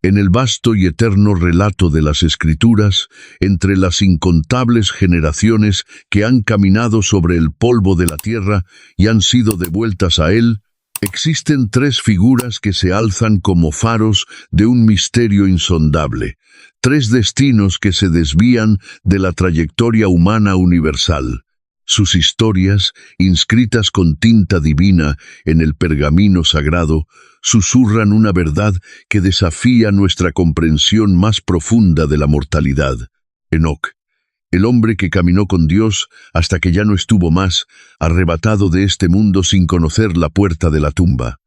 En el vasto y eterno relato de las Escrituras, entre las incontables generaciones que han caminado sobre el polvo de la tierra y han sido devueltas a él, existen tres figuras que se alzan como faros de un misterio insondable, tres destinos que se desvían de la trayectoria humana universal. Sus historias, inscritas con tinta divina en el pergamino sagrado, susurran una verdad que desafía nuestra comprensión más profunda de la mortalidad. Enoc, el hombre que caminó con Dios hasta que ya no estuvo más, arrebatado de este mundo sin conocer la puerta de la tumba.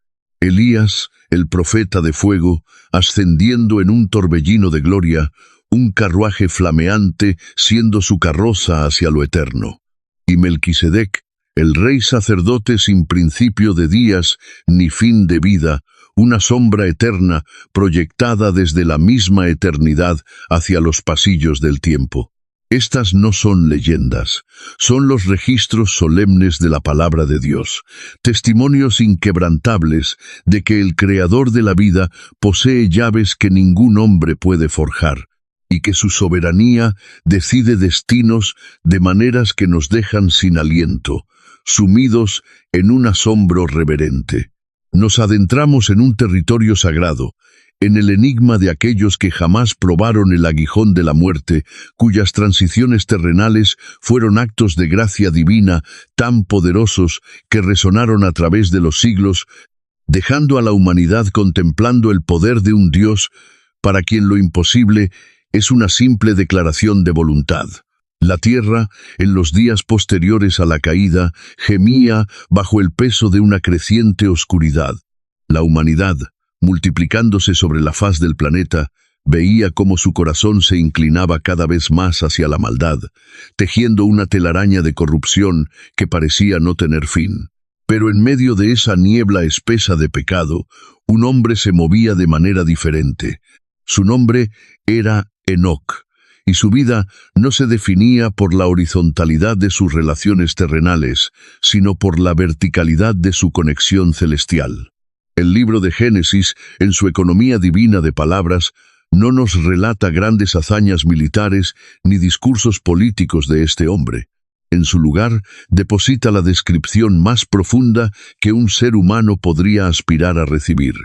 Elías, el profeta de fuego, ascendiendo en un torbellino de gloria, un carruaje flameante siendo su carroza hacia lo eterno. Y Melquisedec, el rey sacerdote sin principio de días ni fin de vida, una sombra eterna proyectada desde la misma eternidad hacia los pasillos del tiempo. Estas no son leyendas, son los registros solemnes de la palabra de Dios, testimonios inquebrantables de que el Creador de la vida posee llaves que ningún hombre puede forjar, y que su soberanía decide destinos de maneras que nos dejan sin aliento, sumidos en un asombro reverente. Nos adentramos en un territorio sagrado, en el enigma de aquellos que jamás probaron el aguijón de la muerte, cuyas transiciones terrenales fueron actos de gracia divina tan poderosos que resonaron a través de los siglos, dejando a la humanidad contemplando el poder de un Dios para quien lo imposible es una simple declaración de voluntad. La tierra, en los días posteriores a la caída, gemía bajo el peso de una creciente oscuridad. La humanidad, multiplicándose sobre la faz del planeta, veía cómo su corazón se inclinaba cada vez más hacia la maldad, tejiendo una telaraña de corrupción que parecía no tener fin. Pero en medio de esa niebla espesa de pecado, un hombre se movía de manera diferente. Su nombre era Enoc, y su vida no se definía por la horizontalidad de sus relaciones terrenales, sino por la verticalidad de su conexión celestial. El libro de Génesis, en su economía divina de palabras, no nos relata grandes hazañas militares ni discursos políticos de este hombre. En su lugar, deposita la descripción más profunda que un ser humano podría aspirar a recibir.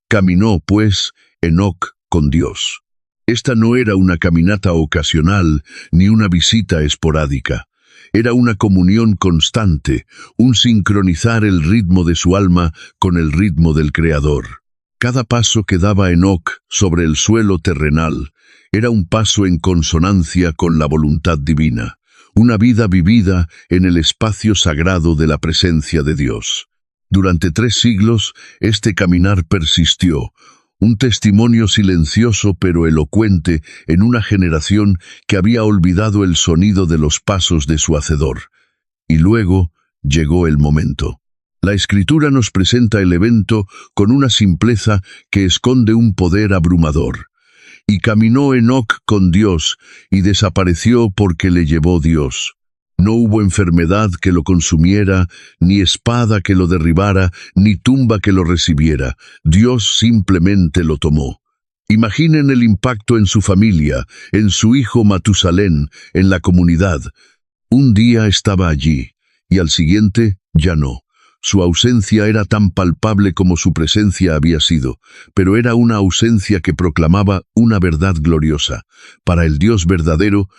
Caminó, pues, Enoc con Dios. Esta no era una caminata ocasional ni una visita esporádica. Era una comunión constante, un sincronizar el ritmo de su alma con el ritmo del Creador. Cada paso que daba Enoc sobre el suelo terrenal era un paso en consonancia con la voluntad divina, una vida vivida en el espacio sagrado de la presencia de Dios. Durante 3 siglos, este caminar persistió, un testimonio silencioso pero elocuente en una generación que había olvidado el sonido de los pasos de su Hacedor. Y luego llegó el momento. La Escritura nos presenta el evento con una simpleza que esconde un poder abrumador. Y caminó Enoc con Dios, y desapareció porque le llevó Dios. No hubo enfermedad que lo consumiera, ni espada que lo derribara, ni tumba que lo recibiera. Dios simplemente lo tomó. Imaginen el impacto en su familia, en su hijo Matusalén, en la comunidad. Un día estaba allí, y al siguiente ya no. Su ausencia era tan palpable como su presencia había sido, pero era una ausencia que proclamaba una verdad gloriosa. Para el Dios verdadero,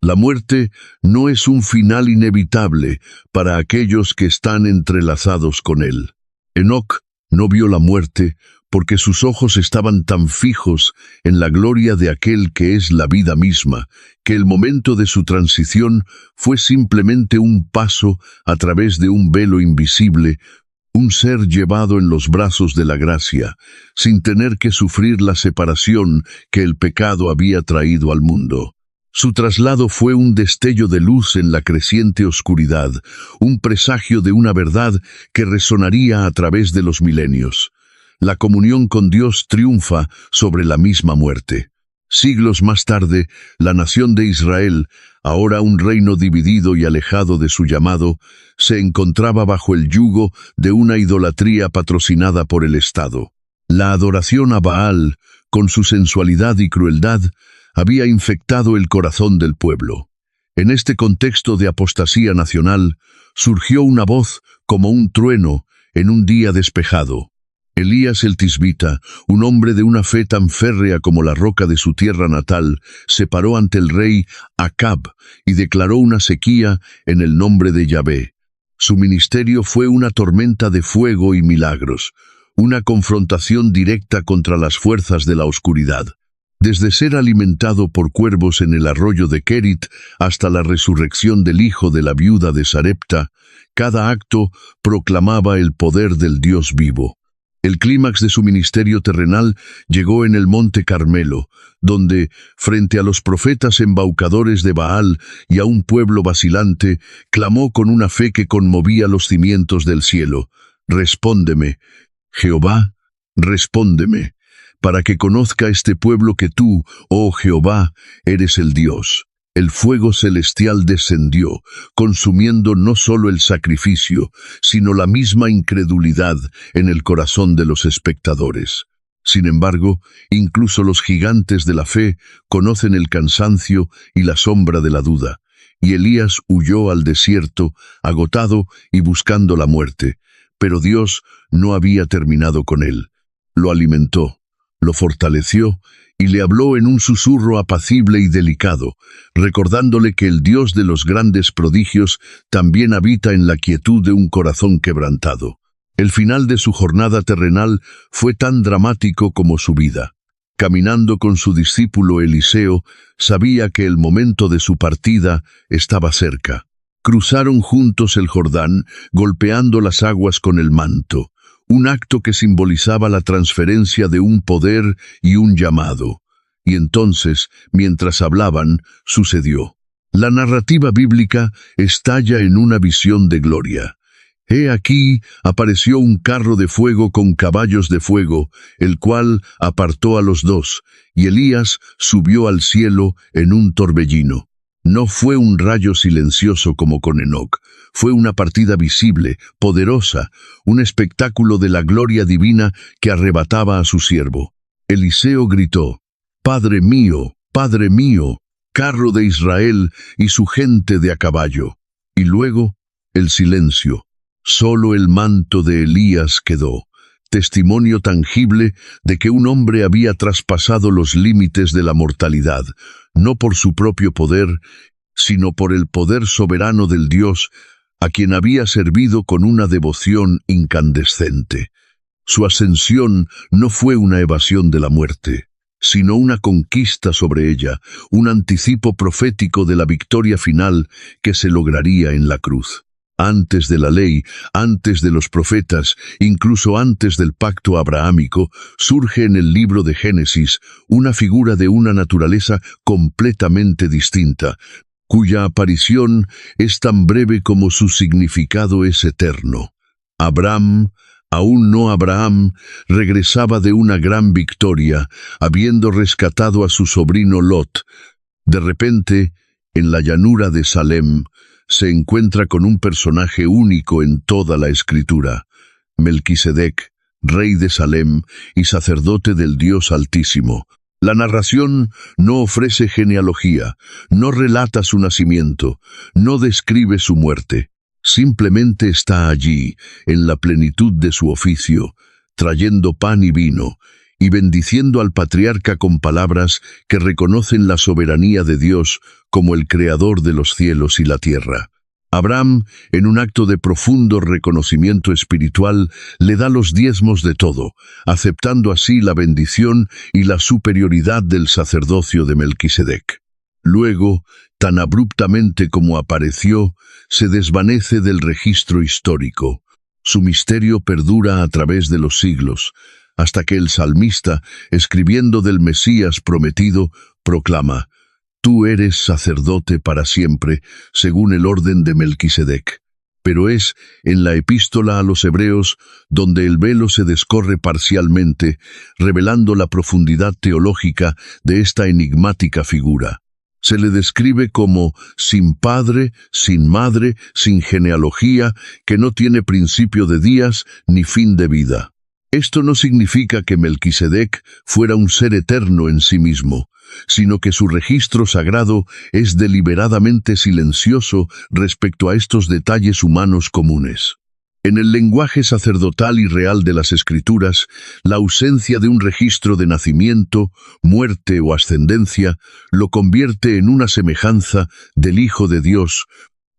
la muerte no es un final inevitable para aquellos que están entrelazados con Él. Enoc no vio la muerte porque sus ojos estaban tan fijos en la gloria de aquel que es la vida misma, que el momento de su transición fue simplemente un paso a través de un velo invisible, un ser llevado en los brazos de la gracia, sin tener que sufrir la separación que el pecado había traído al mundo. Su traslado fue un destello de luz en la creciente oscuridad, un presagio de una verdad que resonaría a través de los milenios. La comunión con Dios triunfa sobre la misma muerte. Siglos más tarde, la nación de Israel, ahora un reino dividido y alejado de su llamado, se encontraba bajo el yugo de una idolatría patrocinada por el Estado. La adoración a Baal, con su sensualidad y crueldad, había infectado el corazón del pueblo. En este contexto de apostasía nacional, surgió una voz como un trueno en un día despejado. Elías el Tisbita, un hombre de una fe tan férrea como la roca de su tierra natal, se paró ante el rey Acab y declaró una sequía en el nombre de Yahvé. Su ministerio fue una tormenta de fuego y milagros, una confrontación directa contra las fuerzas de la oscuridad. Desde ser alimentado por cuervos en el arroyo de Kerit hasta la resurrección del hijo de la viuda de Sarepta, cada acto proclamaba el poder del Dios vivo. El clímax de su ministerio terrenal llegó en el monte Carmelo, donde, frente a los profetas embaucadores de Baal y a un pueblo vacilante, clamó con una fe que conmovía los cimientos del cielo: «Respóndeme, Jehová, respóndeme, para que conozca este pueblo que tú, oh Jehová, eres el Dios». El fuego celestial descendió, consumiendo no solo el sacrificio, sino la misma incredulidad en el corazón de los espectadores. Sin embargo, incluso los gigantes de la fe conocen el cansancio y la sombra de la duda, y Elías huyó al desierto, agotado y buscando la muerte. Pero Dios no había terminado con él. Lo alimentó, lo fortaleció y le habló en un susurro apacible y delicado, recordándole que el Dios de los grandes prodigios también habita en la quietud de un corazón quebrantado. El final de su jornada terrenal fue tan dramático como su vida. Caminando con su discípulo Eliseo, sabía que el momento de su partida estaba cerca. Cruzaron juntos el Jordán, golpeando las aguas con el manto, un acto que simbolizaba la transferencia de un poder y un llamado. Y entonces, mientras hablaban, sucedió. La narrativa bíblica estalla en una visión de gloria. He aquí, apareció un carro de fuego con caballos de fuego, el cual apartó a los dos, y Elías subió al cielo en un torbellino. No fue un rayo silencioso como con Enoc, fue una partida visible, poderosa, un espectáculo de la gloria divina que arrebataba a su siervo. Eliseo gritó: Padre mío, carro de Israel y su gente de a caballo. Y luego, el silencio. Solo el manto de Elías quedó, testimonio tangible de que un hombre había traspasado los límites de la mortalidad, no por su propio poder, sino por el poder soberano del Dios, a quien había servido con una devoción incandescente. Su ascensión no fue una evasión de la muerte, sino una conquista sobre ella, un anticipo profético de la victoria final que se lograría en la cruz. Antes de la ley, antes de los profetas, incluso antes del pacto abrahámico, surge en el libro de Génesis una figura de una naturaleza completamente distinta, cuya aparición es tan breve como su significado es eterno. Abraham, aún no Abraham, regresaba de una gran victoria, habiendo rescatado a su sobrino Lot. De repente, en la llanura de Salem, se encuentra con un personaje único en toda la Escritura: Melquisedec, rey de Salem y sacerdote del Dios Altísimo. La narración no ofrece genealogía, no relata su nacimiento, no describe su muerte. Simplemente está allí, en la plenitud de su oficio, trayendo pan y vino, y bendiciendo al patriarca con palabras que reconocen la soberanía de Dios como el creador de los cielos y la tierra. Abraham, en un acto de profundo reconocimiento espiritual, le da los diezmos de todo, aceptando así la bendición y la superioridad del sacerdocio de Melquisedec. Luego, tan abruptamente como apareció, se desvanece del registro histórico. Su misterio perdura a través de los siglos, hasta que el salmista, escribiendo del Mesías prometido, proclama: Tú eres sacerdote para siempre, según el orden de Melquisedec. Pero es en la epístola a los Hebreos donde el velo se descorre parcialmente, revelando la profundidad teológica de esta enigmática figura. Se le describe como sin padre, sin madre, sin genealogía, que no tiene principio de días ni fin de vida. Esto no significa que Melquisedec fuera un ser eterno en sí mismo, sino que su registro sagrado es deliberadamente silencioso respecto a estos detalles humanos comunes. En el lenguaje sacerdotal y real de las Escrituras, la ausencia de un registro de nacimiento, muerte o ascendencia lo convierte en una semejanza del Hijo de Dios,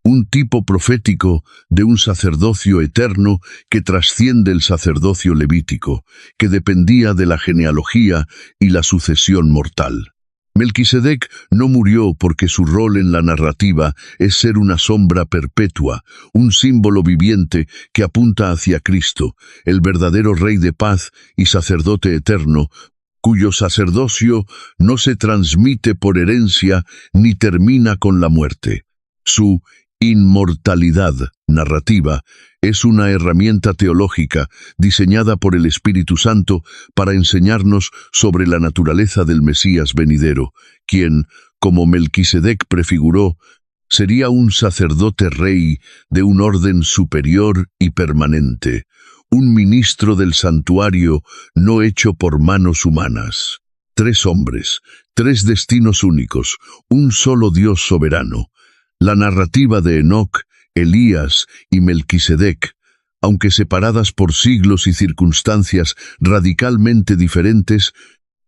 un tipo profético de un sacerdocio eterno que trasciende el sacerdocio levítico, que dependía de la genealogía y la sucesión mortal. Melquisedec no murió porque su rol en la narrativa es ser una sombra perpetua, un símbolo viviente que apunta hacia Cristo, el verdadero Rey de paz y sacerdote eterno, cuyo sacerdocio no se transmite por herencia ni termina con la muerte. Su inmortalidad narrativa es una herramienta teológica diseñada por el Espíritu Santo para enseñarnos sobre la naturaleza del Mesías venidero, quien, como Melquisedec prefiguró, sería un sacerdote rey de un orden superior y permanente, un ministro del santuario no hecho por manos humanas. 3 hombres, 3 destinos únicos, un solo Dios soberano. La narrativa de Enoc, Elías y Melquisedec, aunque separadas por siglos y circunstancias radicalmente diferentes,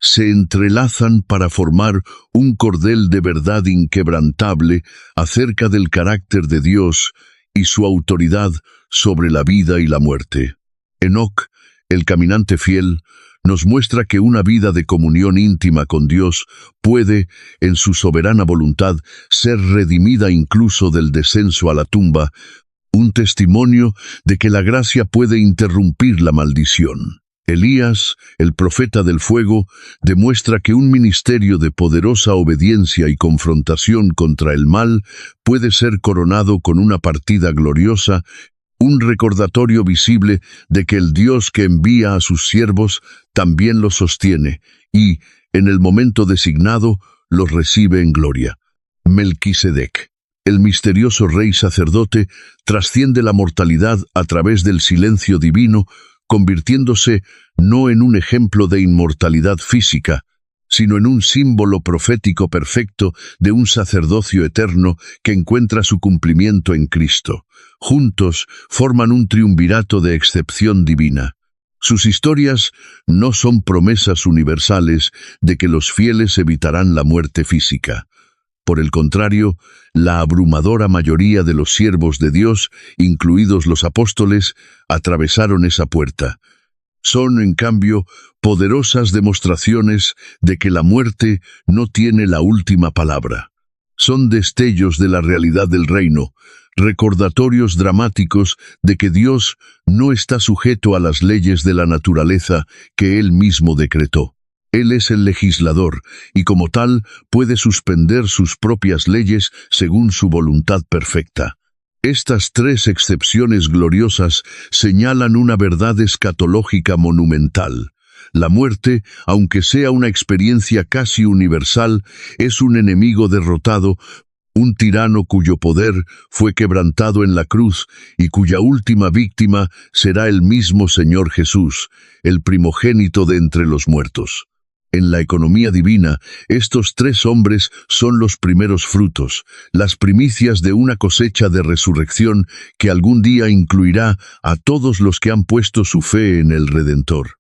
se entrelazan para formar un cordel de verdad inquebrantable acerca del carácter de Dios y su autoridad sobre la vida y la muerte. Enoc, el caminante fiel, nos muestra que una vida de comunión íntima con Dios puede, en su soberana voluntad, ser redimida incluso del descenso a la tumba, un testimonio de que la gracia puede interrumpir la maldición. Elías, el profeta del fuego, demuestra que un ministerio de poderosa obediencia y confrontación contra el mal puede ser coronado con una partida gloriosa, un recordatorio visible de que el Dios que envía a sus siervos también los sostiene y, en el momento designado, los recibe en gloria. Melquisedec, el misterioso rey sacerdote, trasciende la mortalidad a través del silencio divino, convirtiéndose no en un ejemplo de inmortalidad física, sino en un símbolo profético perfecto de un sacerdocio eterno que encuentra su cumplimiento en Cristo. Juntos forman un triunvirato de excepción divina. Sus historias no son promesas universales de que los fieles evitarán la muerte física. Por el contrario, la abrumadora mayoría de los siervos de Dios, incluidos los apóstoles, atravesaron esa puerta. Son, en cambio, poderosas demostraciones de que la muerte no tiene la última palabra. Son destellos de la realidad del reino, recordatorios dramáticos de que Dios no está sujeto a las leyes de la naturaleza que Él mismo decretó. Él es el legislador y como tal puede suspender sus propias leyes según su voluntad perfecta. Estas 3 excepciones gloriosas señalan una verdad escatológica monumental. La muerte, aunque sea una experiencia casi universal, es un enemigo derrotado, un tirano cuyo poder fue quebrantado en la cruz y cuya última víctima será el mismo Señor Jesús, el primogénito de entre los muertos. En la economía divina, estos 3 hombres son los primeros frutos, las primicias de una cosecha de resurrección que algún día incluirá a todos los que han puesto su fe en el Redentor.